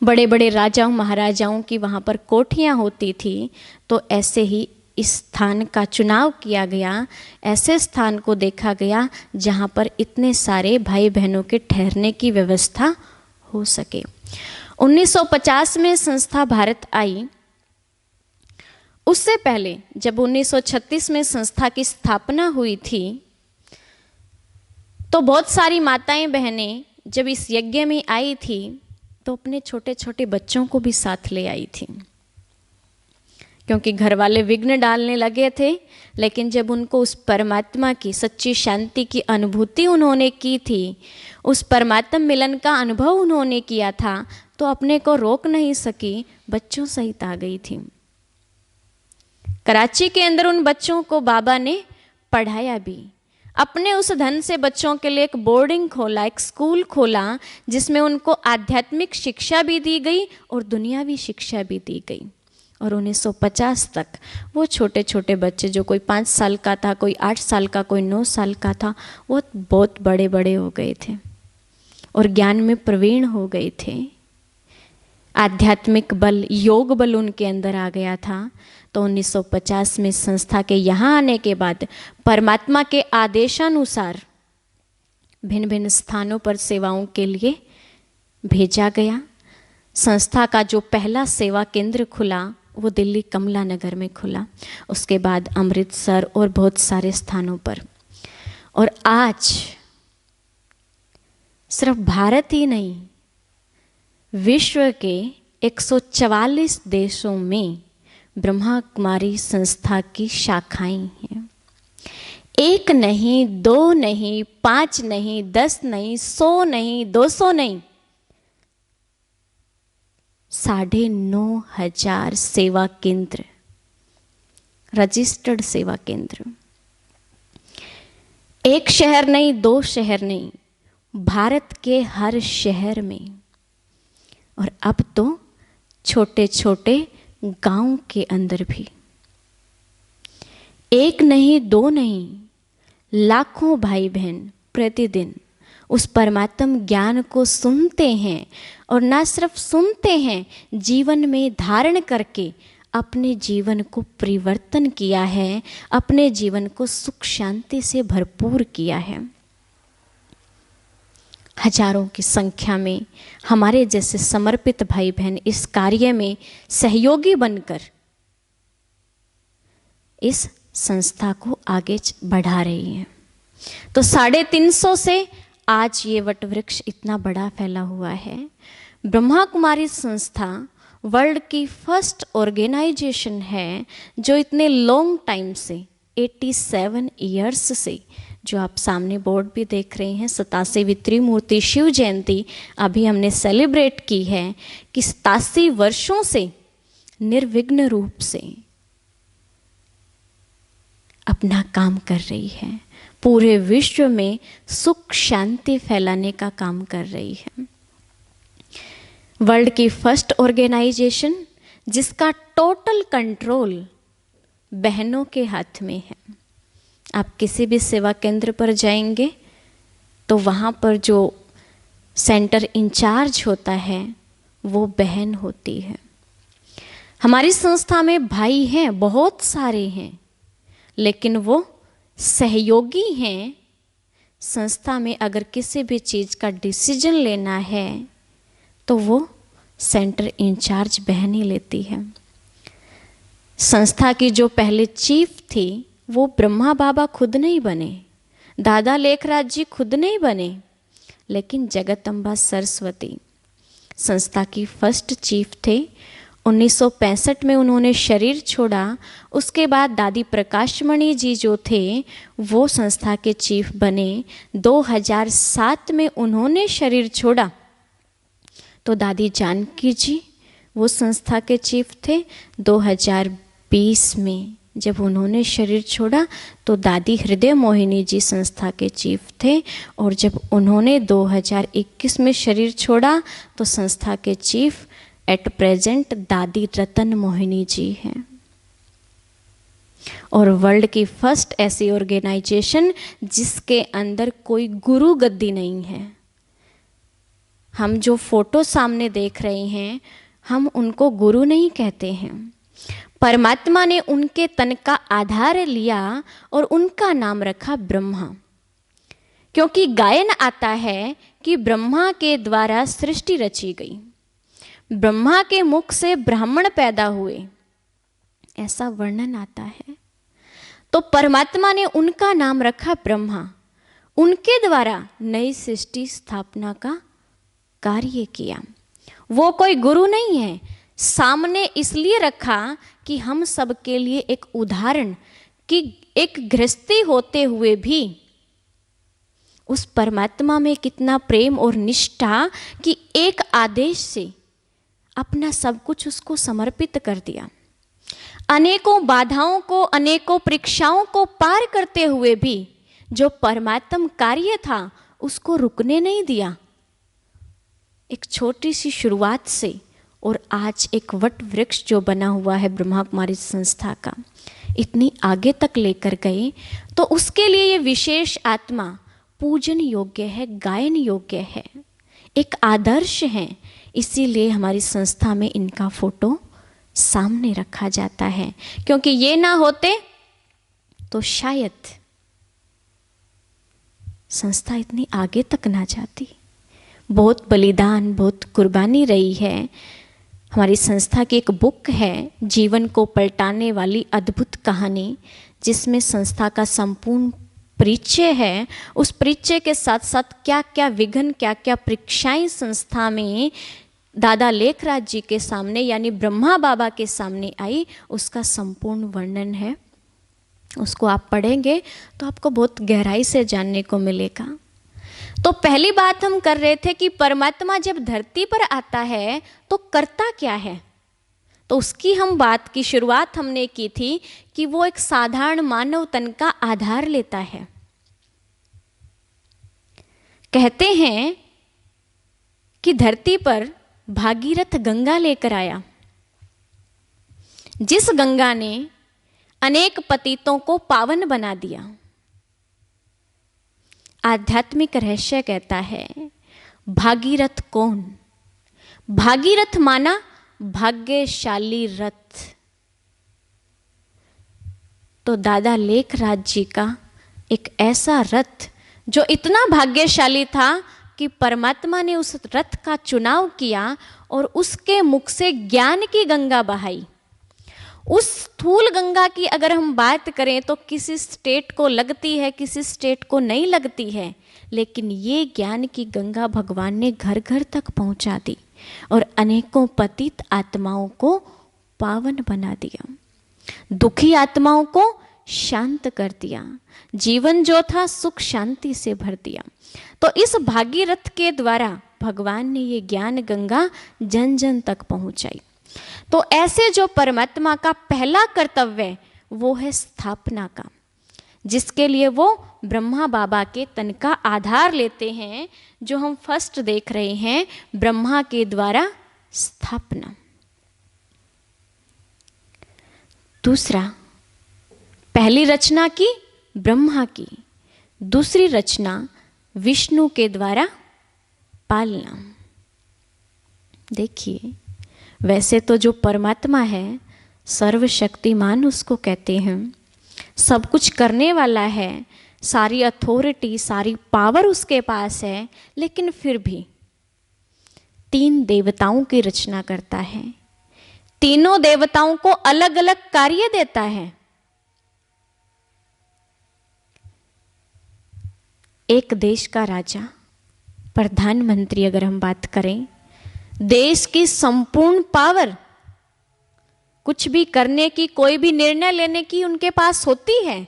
बड़े बड़े राजाओं महाराजाओं की वहाँ पर कोठियाँ होती थी। तो ऐसे ही इस स्थान का चुनाव किया गया, ऐसे स्थान को देखा गया जहाँ पर इतने सारे भाई बहनों के ठहरने की व्यवस्था हो सके। 1950 में संस्था भारत आई। उससे पहले जब 1936 में संस्था की स्थापना हुई थी तो बहुत सारी माताएं बहनें जब इस यज्ञ में आई थी तो अपने छोटे छोटे बच्चों को भी साथ ले आई थी, क्योंकि घर वाले विघ्न डालने लगे थे। लेकिन जब उनको उस परमात्मा की सच्ची शांति की अनुभूति उन्होंने की थी, उस परमात्मा मिलन का अनुभव उन्होंने किया था, तो अपने को रोक नहीं सकी, बच्चों सहित आ गई थी। कराची के अंदर उन बच्चों को बाबा ने पढ़ाया भी। अपने उस धन से बच्चों के लिए एक बोर्डिंग खोला, एक स्कूल खोला, जिसमें उनको आध्यात्मिक शिक्षा भी दी गई और दुनियावी शिक्षा भी दी गई। और 1950 तक वो छोटे छोटे बच्चे, जो कोई 5 साल का था, कोई 8 साल का, कोई 9 साल का था, वो बहुत बड़े बड़े हो गए थे और ज्ञान में प्रवीण हो गए थे। आध्यात्मिक बल, योग बल उनके अंदर आ गया था। तो 1950 में संस्था के यहाँ आने के बाद परमात्मा के आदेशानुसार भिन्न भिन्न स्थानों पर सेवाओं के लिए भेजा गया। संस्था का जो पहला सेवा केंद्र खुला वो दिल्ली कमला नगर में खुला, उसके बाद अमृतसर और बहुत सारे स्थानों पर। और आज सिर्फ भारत ही नहीं, विश्व के 144 देशों में ब्रह्मा कुमारी संस्था की शाखाएं हैं। 1 नहीं, 2 नहीं, 5 नहीं, 10 नहीं, 100 नहीं, 200 नहीं, 9,500 सेवा केंद्र, रजिस्टर्ड सेवा केंद्र। 1 शहर नहीं, 2 शहर नहीं, भारत के हर शहर में। और अब तो छोटे छोटे गांव के अंदर भी। 1 नहीं, 2 नहीं, लाखों भाई बहन प्रतिदिन उस परमात्म ज्ञान को सुनते हैं, और ना सिर्फ सुनते हैं, जीवन में धारण करके अपने जीवन को परिवर्तन किया है, अपने जीवन को सुख शांति से भरपूर किया है। हजारों की संख्या में हमारे जैसे समर्पित भाई बहन इस कार्य में सहयोगी बनकर इस संस्था को आगे बढ़ा रही है। तो 350 से आज ये वट वृक्ष इतना बड़ा फैला हुआ है। ब्रह्मा कुमारी संस्था वर्ल्ड की फर्स्ट ऑर्गेनाइजेशन है जो इतने लॉन्ग टाइम से 87 ईयर्स से, जो आप सामने बोर्ड भी देख रहे हैं, 87वीं त्रिमूर्ति शिव जयंती अभी हमने सेलिब्रेट की है, कि 87 वर्षों से निर्विघ्न रूप से अपना काम कर रही है, पूरे विश्व में सुख शांति फैलाने का काम कर रही है। वर्ल्ड की फर्स्ट ऑर्गेनाइजेशन जिसका टोटल कंट्रोल बहनों के हाथ में है। आप किसी भी सेवा केंद्र पर जाएंगे तो वहाँ पर जो सेंटर इंचार्ज होता है वो बहन होती है। हमारी संस्था में भाई हैं, बहुत सारे हैं, लेकिन वो सहयोगी हैं। संस्था में अगर किसी भी चीज़ का डिसीजन लेना है तो वो सेंटर इंचार्ज बहन ही लेती है। संस्था की जो पहले चीफ थी वो ब्रह्मा बाबा खुद नहीं बने, दादा लेखराज जी खुद नहीं बने, लेकिन जगदम्बा सरस्वती संस्था की फर्स्ट चीफ थे। 1965 में उन्होंने शरीर छोड़ा। उसके बाद दादी प्रकाशमणि जी जो थे वो संस्था के चीफ बने। 2007 में उन्होंने शरीर छोड़ा तो दादी जानकी जी वो संस्था के चीफ थे। 2020 में जब उन्होंने शरीर छोड़ा तो दादी हृदय मोहिनी जी संस्था के चीफ थे, और जब उन्होंने 2021 में शरीर छोड़ा तो संस्था के चीफ एट प्रेजेंट दादी रतन मोहिनी जी हैं। और वर्ल्ड की फर्स्ट ऐसी ऑर्गेनाइजेशन जिसके अंदर कोई गुरु गद्दी नहीं है। हम जो फोटो सामने देख रहे हैं हम उनको गुरु नहीं कहते हैं, परमात्मा ने उनके तन का आधार लिया और उनका नाम रखा ब्रह्मा, क्योंकि गायन आता है कि ब्रह्मा के द्वारा सृष्टि रची गई, ब्रह्मा के मुख से ब्राह्मण पैदा हुए, ऐसा वर्णन आता है। तो परमात्मा ने उनका नाम रखा ब्रह्मा, उनके द्वारा नई सृष्टि स्थापना का कार्य किया। वो कोई गुरु नहीं है, सामने इसलिए रखा कि हम सब के लिए एक उदाहरण, कि एक गृहस्थी होते हुए भी उस परमात्मा में कितना प्रेम और निष्ठा कि एक आदेश से अपना सब कुछ उसको समर्पित कर दिया। अनेकों बाधाओं को, अनेकों परीक्षाओं को पार करते हुए भी जो परमात्म कार्य था उसको रुकने नहीं दिया। एक छोटी सी शुरुआत से और आज एक वट वृक्ष जो बना हुआ है ब्रह्मा कुमारी संस्था का, इतनी आगे तक लेकर गए, तो उसके लिए ये विशेष आत्मा पूजन योग्य है, गायन योग्य है, एक आदर्श है। इसीलिए हमारी संस्था में इनका फोटो सामने रखा जाता है, क्योंकि ये ना होते तो शायद संस्था इतनी आगे तक ना जाती। बहुत बलिदान, बहुत कुर्बानी रही है। हमारी संस्था की एक बुक है, जीवन को पलटाने वाली अद्भुत कहानी, जिसमें संस्था का संपूर्ण परिचय है। उस परिचय के साथ साथ क्या क्या विघ्न, क्या क्या परीक्षाएं संस्था में दादा लेखराज जी के सामने यानी ब्रह्मा बाबा के सामने आई, उसका संपूर्ण वर्णन है। उसको आप पढ़ेंगे तो आपको बहुत गहराई से जानने को मिलेगा। तो पहली बात हम कर रहे थे कि परमात्मा जब धरती पर आता है तो करता क्या है, तो उसकी हम बात की शुरुआत हमने की थी कि वो एक साधारण मानव तन का आधार लेता है। कहते हैं कि धरती पर भागीरथ गंगा लेकर आया, जिस गंगा ने अनेक पतितों को पावन बना दिया। आध्यात्मिक रहस्य कहता है भागीरथ कौन? भागीरथ माना भाग्यशाली रथ। तो दादा लेखराज जी का एक ऐसा रथ जो इतना भाग्यशाली था कि परमात्मा ने उस रथ का चुनाव किया और उसके मुख से ज्ञान की गंगा बहाई। उस स्थूल गंगा की अगर हम बात करें तो किसी स्टेट को लगती है, किसी स्टेट को नहीं लगती है, लेकिन ये ज्ञान की गंगा भगवान ने घर घर तक पहुंचा दी और अनेकों पतित आत्माओं को पावन बना दिया, दुखी आत्माओं को शांत कर दिया, जीवन जो था सुख शांति से भर दिया। तो इस भागीरथ के द्वारा भगवान ने ये ज्ञान गंगा जन जन तक पहुंचाई। तो ऐसे जो परमात्मा का पहला कर्तव्य वो है स्थापना का, जिसके लिए वो ब्रह्मा बाबा के तन का आधार लेते हैं, जो हम फर्स्ट देख रहे हैं, ब्रह्मा के द्वारा स्थापना। दूसरा, पहली रचना की ब्रह्मा की, दूसरी रचना विष्णु के द्वारा पालना। देखिए, वैसे तो जो परमात्मा है सर्वशक्तिमान उसको कहते हैं, सब कुछ करने वाला है, सारी अथॉरिटी, सारी पावर उसके पास है, लेकिन फिर भी 3 देवताओं की रचना करता है, तीनों देवताओं को अलग अलग कार्य देता है। एक देश का राजा, प्रधानमंत्री अगर हम बात करें, देश की संपूर्ण पावर, कुछ भी करने की, कोई भी निर्णय लेने की उनके पास होती है,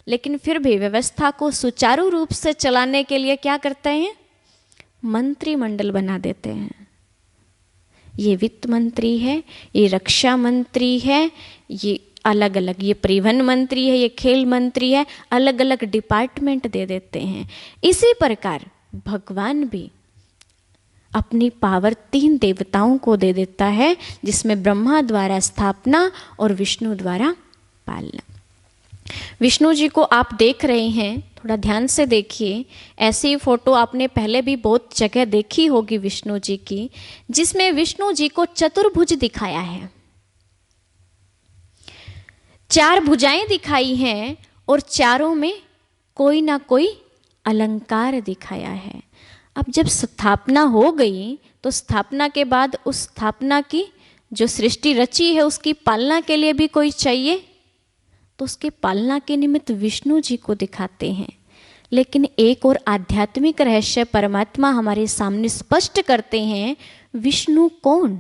लेकिन फिर भी व्यवस्था को सुचारू रूप से चलाने के लिए क्या करते हैं? मंत्रिमंडल बना देते हैं। ये वित्त मंत्री है, ये रक्षा मंत्री है, ये अलग अलग, ये परिवहन मंत्री है, ये खेल मंत्री है, अलग अलग डिपार्टमेंट दे देते हैं। इसी प्रकार भगवान भी अपनी पावर 3 देवताओं को दे देता है, जिसमें ब्रह्मा द्वारा स्थापना और विष्णु द्वारा पालना। विष्णु जी को आप देख रहे हैं, थोड़ा ध्यान से देखिए। ऐसी फोटो आपने पहले भी बहुत जगह देखी होगी विष्णु जी की, जिसमें विष्णु जी को चतुर्भुज दिखाया है। 4 भुजाएं दिखाई हैं और चारों में कोई ना कोई अलंकार दिखाया है। अब जब स्थापना हो गई तो स्थापना के बाद उस स्थापना की जो सृष्टि रची है उसकी पालना के लिए भी कोई चाहिए, तो उसकी पालना के निमित्त विष्णु जी को दिखाते हैं। लेकिन एक और आध्यात्मिक रहस्य परमात्मा हमारे सामने स्पष्ट करते हैं, विष्णु कौन?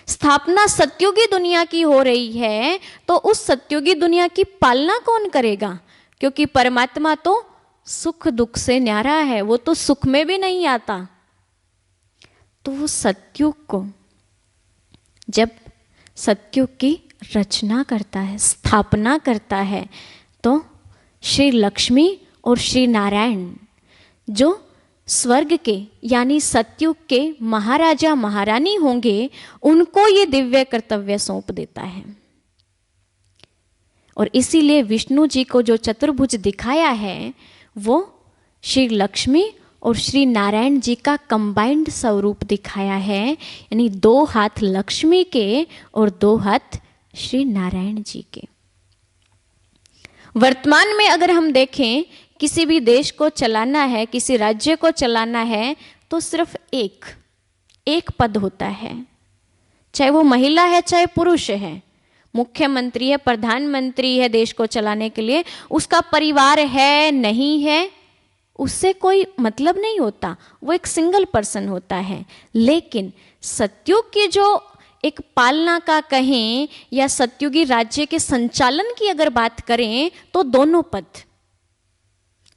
स्थापना सत्युगी दुनिया की हो रही है तो उस सत्युगी दुनिया की पालना कौन करेगा? क्योंकि परमात्मा तो सुख दुख से न्यारा है, वो तो सुख में भी नहीं आता। तो वो सत्युग को जब सत्युग की रचना करता है, स्थापना करता है, तो श्री लक्ष्मी और श्री नारायण जो स्वर्ग के यानी सत्युग के महाराजा महारानी होंगे, उनको ये दिव्य कर्तव्य सौंप देता है। और इसीलिए विष्णु जी को जो चतुर्भुज दिखाया है वो श्री लक्ष्मी और श्री नारायण जी का कंबाइंड स्वरूप दिखाया है, यानी 2 हाथ लक्ष्मी के और 2 हाथ श्री नारायण जी के। वर्तमान में अगर हम देखें, किसी भी देश को चलाना है, किसी राज्य को चलाना है, तो सिर्फ एक पद होता है, चाहे वो महिला है चाहे पुरुष है। मुख्यमंत्री है, प्रधानमंत्री है, देश को चलाने के लिए उसका परिवार है नहीं है उससे कोई मतलब नहीं होता, वो एक सिंगल पर्सन होता है। लेकिन सत्युग की जो एक पालना का कहें या सत्युगी राज्य के संचालन की अगर बात करें तो दोनों पद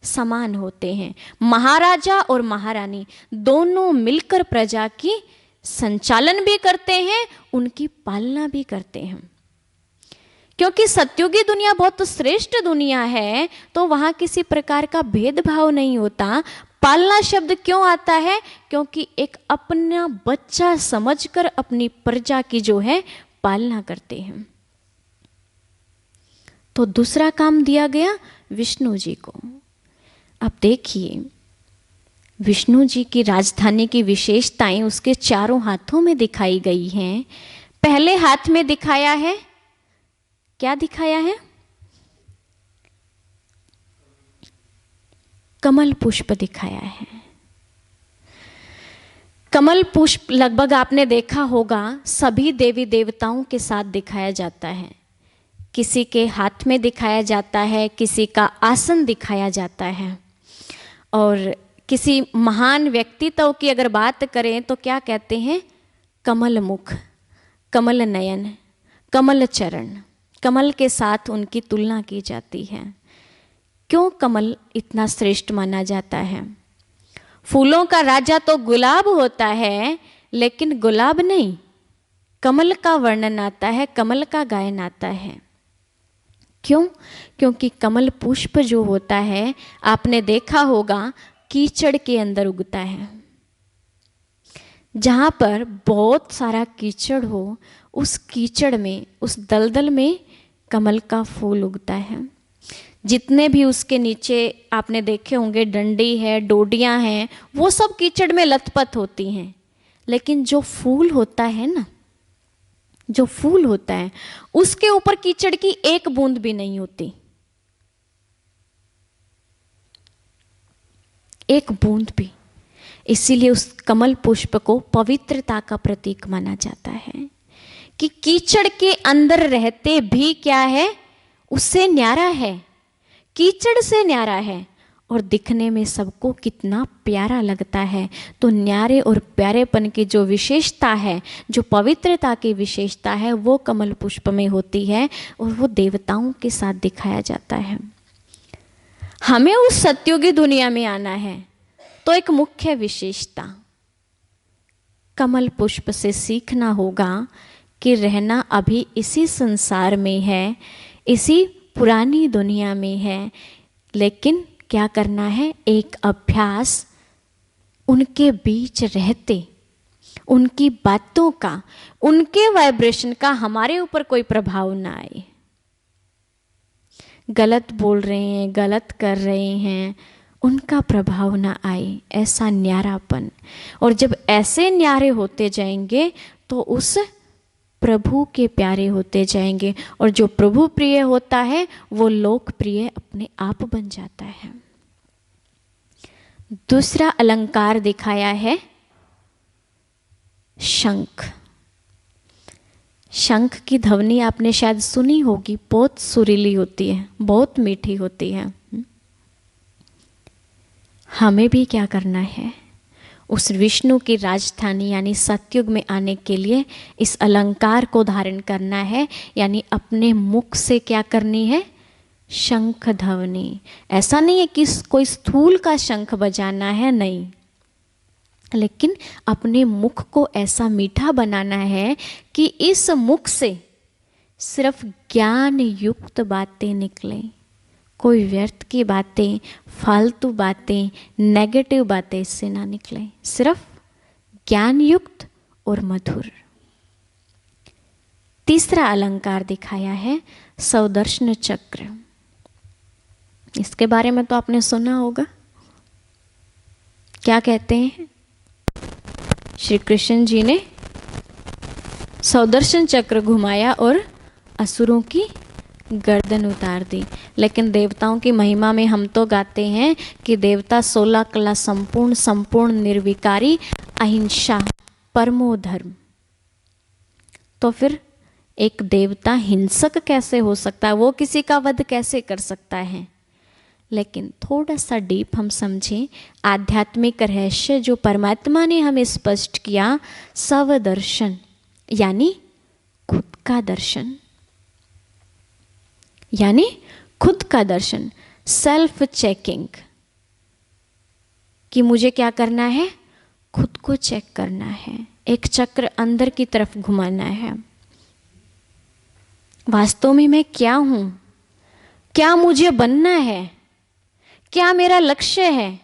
समान होते हैं। महाराजा और महारानी दोनों मिलकर प्रजा की संचालन भी करते हैं, उनकी पालना भी करते हैं। क्योंकि सत्युगी दुनिया बहुत श्रेष्ठ दुनिया है तो वहां किसी प्रकार का भेदभाव नहीं होता। पालना शब्द क्यों आता है? क्योंकि एक अपना बच्चा समझकर अपनी प्रजा की जो है पालना करते हैं। तो दूसरा काम दिया गया विष्णु जी को। अब देखिए विष्णु जी की राजधानी की विशेषताएं उसके चारों हाथों में दिखाई गई हैं। पहले हाथ में दिखाया है, क्या दिखाया है? कमल पुष्प दिखाया है। कमल पुष्प लगभग आपने देखा होगा सभी देवी देवताओं के साथ दिखाया जाता है। किसी के हाथ में दिखाया जाता है, किसी का आसन दिखाया जाता है। और किसी महान व्यक्तित्व की अगर बात करें तो क्या कहते हैं? कमल मुख, कमल नयन, कमल चरण, कमल के साथ उनकी तुलना की जाती है। क्यों कमल इतना श्रेष्ठ माना जाता है? फूलों का राजा तो गुलाब होता है, लेकिन गुलाब नहीं, कमल का वर्णन आता है, कमल का गायन आता है। क्यों? क्योंकि कमल पुष्प जो होता है आपने देखा होगा कीचड़ के अंदर उगता है। जहाँ पर बहुत सारा कीचड़ हो, उस कीचड़ में, उस दलदल में कमल का फूल उगता है। जितने भी उसके नीचे आपने देखे होंगे डंडी है, डोडियाँ हैं, वो सब कीचड़ में लथपथ होती हैं। लेकिन जो फूल होता है ना, जो फूल होता है उसके ऊपर कीचड़ की एक बूंद भी नहीं होती, एक बूंद भी। इसीलिए उस कमल पुष्प को पवित्रता का प्रतीक माना जाता है कि कीचड़ के अंदर रहते भी क्या है, उससे न्यारा है, कीचड़ से न्यारा है और दिखने में सबको कितना प्यारा लगता है। तो न्यारे और प्यारेपन की जो विशेषता है, जो पवित्रता की विशेषता है, वो कमल पुष्प में होती है और वो देवताओं के साथ दिखाया जाता है। हमें उस सत्युगी दुनिया में आना है तो एक मुख्य विशेषता कमल पुष्प से सीखना होगा कि रहना अभी इसी संसार में है, इसी पुरानी दुनिया में है, लेकिन क्या करना है? एक अभ्यास उनके बीच रहते, उनकी बातों का, उनके वाइब्रेशन का हमारे ऊपर कोई प्रभाव ना आए। गलत बोल रहे हैं, गलत कर रहे हैं, उनका प्रभाव ना आए, ऐसा न्यारापन। और जब ऐसे न्यारे होते जाएंगे तो उस प्रभु के प्यारे होते जाएंगे, और जो प्रभु प्रिय होता है वो लोकप्रिय अपने आप बन जाता है। दूसरा अलंकार दिखाया है शंख। शंख की ध्वनि आपने शायद सुनी होगी, बहुत सुरीली होती है, बहुत मीठी होती है। हमें भी क्या करना है, उस विष्णु की राजधानी यानी सतयुग में आने के लिए इस अलंकार को धारण करना है, यानी अपने मुख से क्या करनी है, शंख ध्वनि। ऐसा नहीं है कि कोई स्थूल का शंख बजाना है, नहीं, लेकिन अपने मुख को ऐसा मीठा बनाना है कि इस मुख से सिर्फ ज्ञान युक्त बातें निकलें, कोई व्यर्थ की बातें, फालतू बातें, नेगेटिव बातें इससे ना निकलें, सिर्फ ज्ञान युक्त और मधुर। तीसरा अलंकार दिखाया है सौदर्शन चक्र। इसके बारे में तो आपने सुना होगा। क्या कहते हैं, श्री कृष्ण जी ने सौदर्शन चक्र घुमाया और असुरों की गर्दन उतार दी। लेकिन देवताओं की महिमा में हम तो गाते हैं कि देवता 16 कला संपूर्ण, संपूर्ण निर्विकारी, अहिंसा, परमो धर्म। तो फिर एक देवता हिंसक कैसे हो सकता है, वो किसी का वध कैसे कर सकता है। लेकिन थोड़ा सा डीप हम समझें, आध्यात्मिक रहस्य जो परमात्मा ने हमें स्पष्ट किया, स्वदर्शन यानी खुद का दर्शन, यानी खुद का दर्शन, सेल्फ चेकिंग, कि मुझे क्या करना है, खुद को चेक करना है, एक चक्र अंदर की तरफ घुमाना है। वास्तव में मैं क्या हूं, क्या मुझे बनना है, क्या मेरा लक्ष्य है,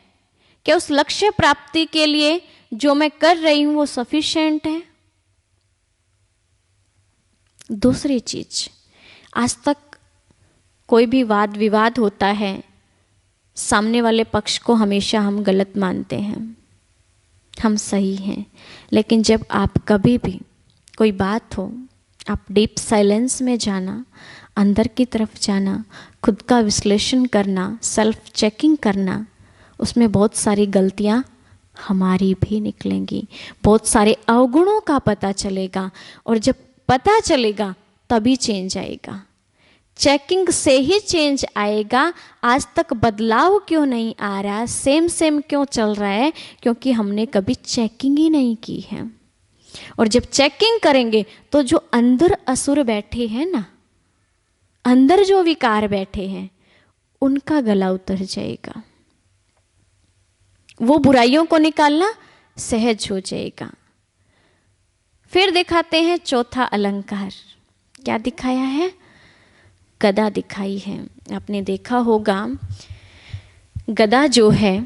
क्या उस लक्ष्य प्राप्ति के लिए जो मैं कर रही हूं वो सफिशिएंट है। दूसरी चीज, आज तक कोई भी वाद विवाद होता है, सामने वाले पक्ष को हमेशा हम गलत मानते हैं, हम सही हैं। लेकिन जब आप कभी भी कोई बात हो, आप डीप साइलेंस में जाना, अंदर की तरफ जाना, खुद का विश्लेषण करना, सेल्फ चेकिंग करना, उसमें बहुत सारी गलतियां हमारी भी निकलेंगी, बहुत सारे अवगुणों का पता चलेगा, और जब पता चलेगा तभी चेंज आएगा। चेकिंग से ही चेंज आएगा। आज तक बदलाव क्यों नहीं आ रहा, सेम सेम क्यों चल रहा है, क्योंकि हमने कभी चेकिंग ही नहीं की है। और जब चेकिंग करेंगे तो जो अंदर असुर बैठे हैं ना, अंदर जो विकार बैठे हैं, उनका गला उतर जाएगा, वो बुराइयों को निकालना सहज हो जाएगा। फिर दिखाते हैं चौथा अलंकार। क्या दिखाया है, गदा दिखाई है। आपने देखा होगा गदा जो है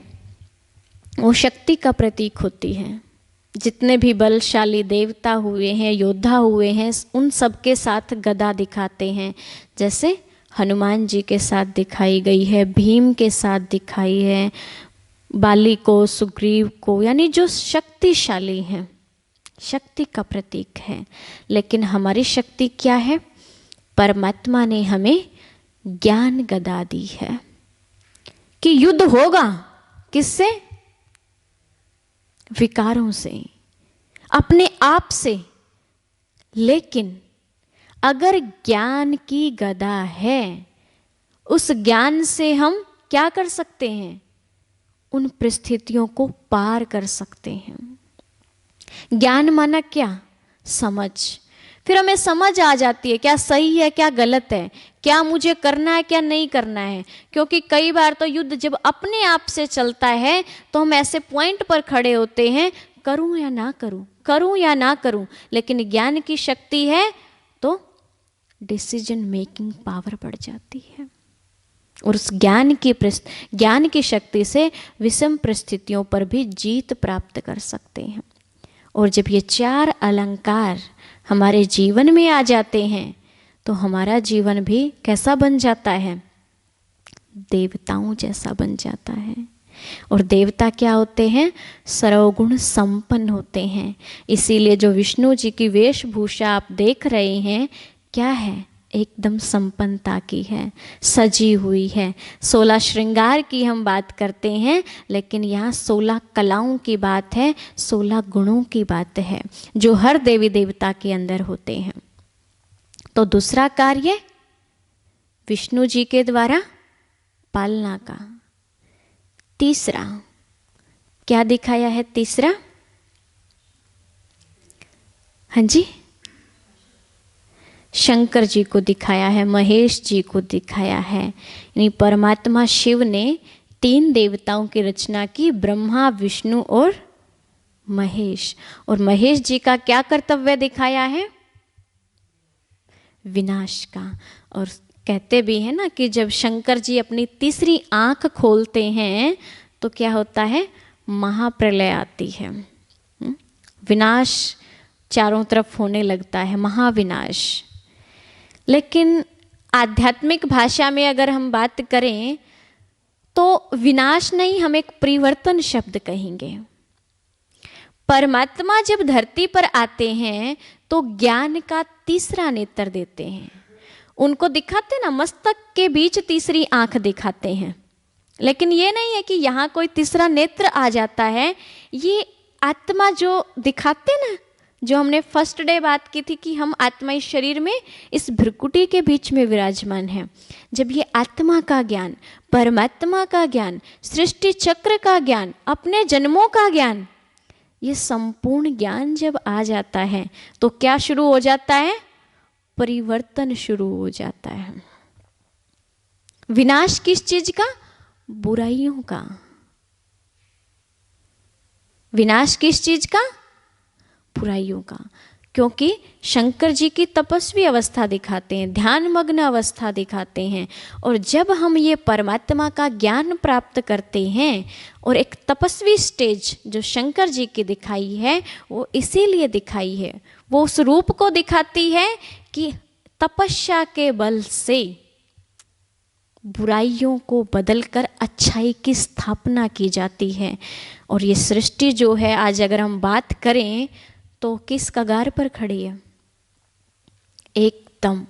वो शक्ति का प्रतीक होती है। जितने भी बलशाली देवता हुए हैं, योद्धा हुए हैं, उन सब के साथ गदा दिखाते हैं। जैसे हनुमान जी के साथ दिखाई गई है, भीम के साथ दिखाई है, बाली को, सुग्रीव को, यानी जो शक्तिशाली हैं, शक्ति का प्रतीक है। लेकिन हमारी शक्ति क्या है, परमात्मा ने हमें ज्ञान गदा दी है कि युद्ध होगा किससे, विकारों से, अपने आप से। लेकिन अगर ज्ञान की गदा है, उस ज्ञान से हम क्या कर सकते हैं, उन परिस्थितियों को पार कर सकते हैं। ज्ञान माना क्या, समझ। फिर हमें समझ आ जाती है क्या सही है क्या गलत है, क्या मुझे करना है क्या नहीं करना है। क्योंकि कई बार तो युद्ध जब अपने आप से चलता है तो हम ऐसे पॉइंट पर खड़े होते हैं, करूं या ना करूं, करूं या ना करूं। लेकिन ज्ञान की शक्ति है तो डिसीजन मेकिंग पावर बढ़ जाती है, और उस ज्ञान की शक्ति से विषम परिस्थितियों पर भी जीत प्राप्त कर सकते हैं। और जब ये चार अलंकार हमारे जीवन में आ जाते हैं तो हमारा जीवन भी कैसा बन जाता है, देवताओं जैसा बन जाता है। और देवता क्या होते हैं? सर्वगुण संपन्न होते हैं। इसीलिए जो विष्णु जी की वेशभूषा आप देख रहे हैं क्या है? एकदम संपन्नता की है, सजी हुई है। 16 श्रृंगार की हम बात करते हैं, लेकिन यहाँ 16 कलाओं की बात है, 16 गुणों की बात है जो हर देवी देवता के अंदर होते हैं। तो दूसरा कार्य विष्णु जी के द्वारा पालना का। तीसरा क्या दिखाया है? तीसरा, हाँ जी, शंकर जी को दिखाया है, महेश जी को दिखाया है। यानी परमात्मा शिव ने 3 देवताओं की रचना की, ब्रह्मा, विष्णु और महेश। और महेश जी का क्या कर्तव्य दिखाया है? विनाश का। और कहते भी हैं ना कि जब शंकर जी अपनी तीसरी आंख खोलते हैं तो क्या होता है? महाप्रलय आती है, विनाश चारों तरफ होने लगता है, महाविनाश। लेकिन आध्यात्मिक भाषा में अगर हम बात करें तो विनाश नहीं, हम एक परिवर्तन शब्द कहेंगे। परमात्मा जब धरती पर आते हैं तो ज्ञान का तीसरा नेत्र देते हैं। उनको दिखाते ना, मस्तक के बीच तीसरी आंख दिखाते हैं। लेकिन ये नहीं है कि यहाँ कोई तीसरा नेत्र आ जाता है। ये आत्मा जो दिखाते ना, जो हमने फर्स्ट डे बात की थी कि हम आत्मा इस शरीर में इस भ्रुकुटी के बीच में विराजमान है। जब ये आत्मा का ज्ञान, परमात्मा का ज्ञान, सृष्टि चक्र का ज्ञान, अपने जन्मों का ज्ञान, ये संपूर्ण ज्ञान जब आ जाता है तो क्या शुरू हो जाता है? परिवर्तन शुरू हो जाता है। विनाश किस चीज का? बुराइयों का। विनाश किस चीज का? बुराइयों का। क्योंकि शंकर जी की तपस्वी अवस्था दिखाते हैं, ध्यान मग्न अवस्था दिखाते हैं। और जब हम ये परमात्मा का ज्ञान प्राप्त करते हैं, और एक तपस्वी स्टेज जो शंकर जी की दिखाई है वो इसीलिए दिखाई है, वो उस रूप को दिखाती है कि तपस्या के बल से बुराइयों को बदलकर अच्छाई की स्थापना की जाती है। और ये सृष्टि जो है आज अगर हम बात करें तो किस कगार पर खड़ी है? एकदम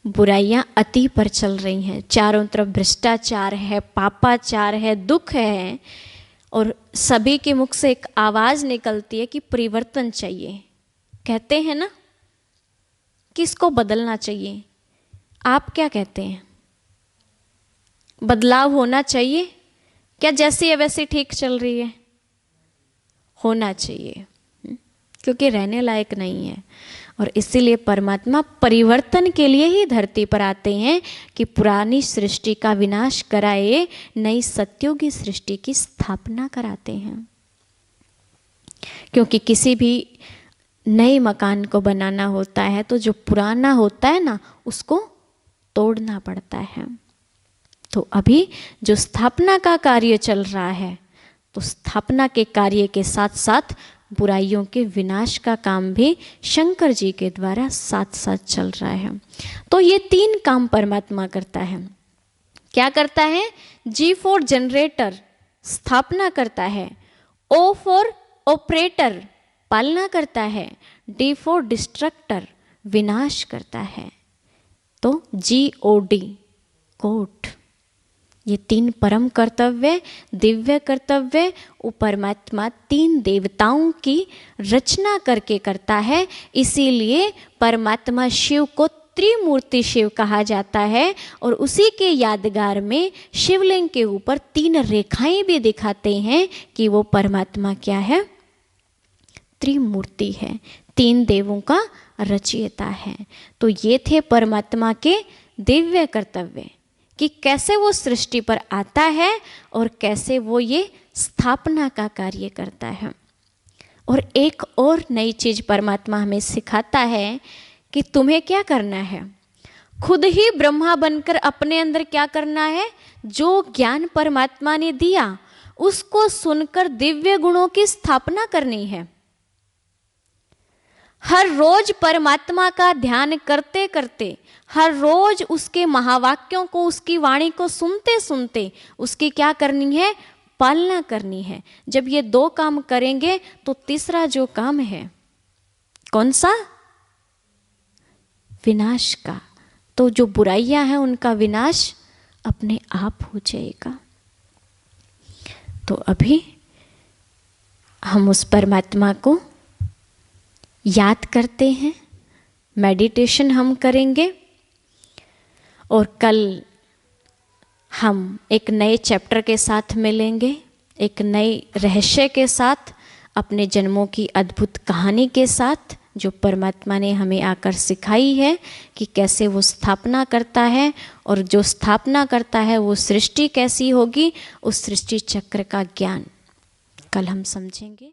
बुराइयां अति पर चल रही हैं। चारों तरफ भ्रष्टाचार है, पापाचार है, दुख है। और सभी के मुख से एक आवाज निकलती है कि परिवर्तन चाहिए। कहते हैं ना, किसको बदलना चाहिए? आप क्या कहते हैं? बदलाव होना चाहिए क्या? जैसी है वैसी ठीक चल रही है? होना चाहिए, क्योंकि रहने लायक नहीं है। और इसीलिए परमात्मा परिवर्तन के लिए ही धरती पर आते हैं कि पुरानी सृष्टि का विनाश कराए, नई सत्युगी सृष्टि की स्थापना कराते हैं। क्योंकि किसी भी नए मकान को बनाना होता है तो जो पुराना होता है ना, उसको तोड़ना पड़ता है। तो अभी जो स्थापना का कार्य चल रहा है, तो स्थापना के कार्य के साथ साथ बुराइयों के विनाश का काम भी शंकर जी के द्वारा साथ साथ चल रहा है। तो ये 3 काम परमात्मा करता है। क्या करता है? जी फॉर जनरेटर, स्थापना करता है। ओ फॉर ऑपरेटर, पालना करता है। डी फॉर डिस्ट्रक्टर, विनाश करता है। तो GOD, कोट। ये 3 परम कर्तव्य, दिव्य कर्तव्य वो परमात्मा 3 देवताओं की रचना करके करता है। इसीलिए परमात्मा शिव को त्रिमूर्ति शिव कहा जाता है। और उसी के यादगार में शिवलिंग के ऊपर 3 रेखाएं भी दिखाते हैं कि वो परमात्मा क्या है? त्रिमूर्ति है, 3 देवों का रचयिता है। तो ये थे परमात्मा के दिव्य कर्तव्य कि कैसे वो सृष्टि पर आता है और कैसे वो ये स्थापना का कार्य करता है। और एक और नई चीज परमात्मा हमें सिखाता है कि तुम्हें क्या करना है? खुद ही ब्रह्मा बनकर अपने अंदर क्या करना है? जो ज्ञान परमात्मा ने दिया उसको सुनकर दिव्य गुणों की स्थापना करनी है। हर रोज परमात्मा का ध्यान करते करते, हर रोज उसके महावाक्यों को, उसकी वाणी को सुनते सुनते उसकी क्या करनी है? पालना करनी है। जब ये दो काम करेंगे तो तीसरा जो काम है कौन सा? विनाश का। तो जो बुराइयां हैं उनका विनाश अपने आप हो जाएगा। तो अभी हम उस परमात्मा को याद करते हैं, मेडिटेशन हम करेंगे और कल हम एक नए चैप्टर के साथ मिलेंगे, एक नए रहस्य के साथ, अपने जन्मों की अद्भुत कहानी के साथ, जो परमात्मा ने हमें आकर सिखाई है कि कैसे वो स्थापना करता है, और जो स्थापना करता है वो सृष्टि कैसी होगी, उस सृष्टि चक्र का ज्ञान कल हम समझेंगे।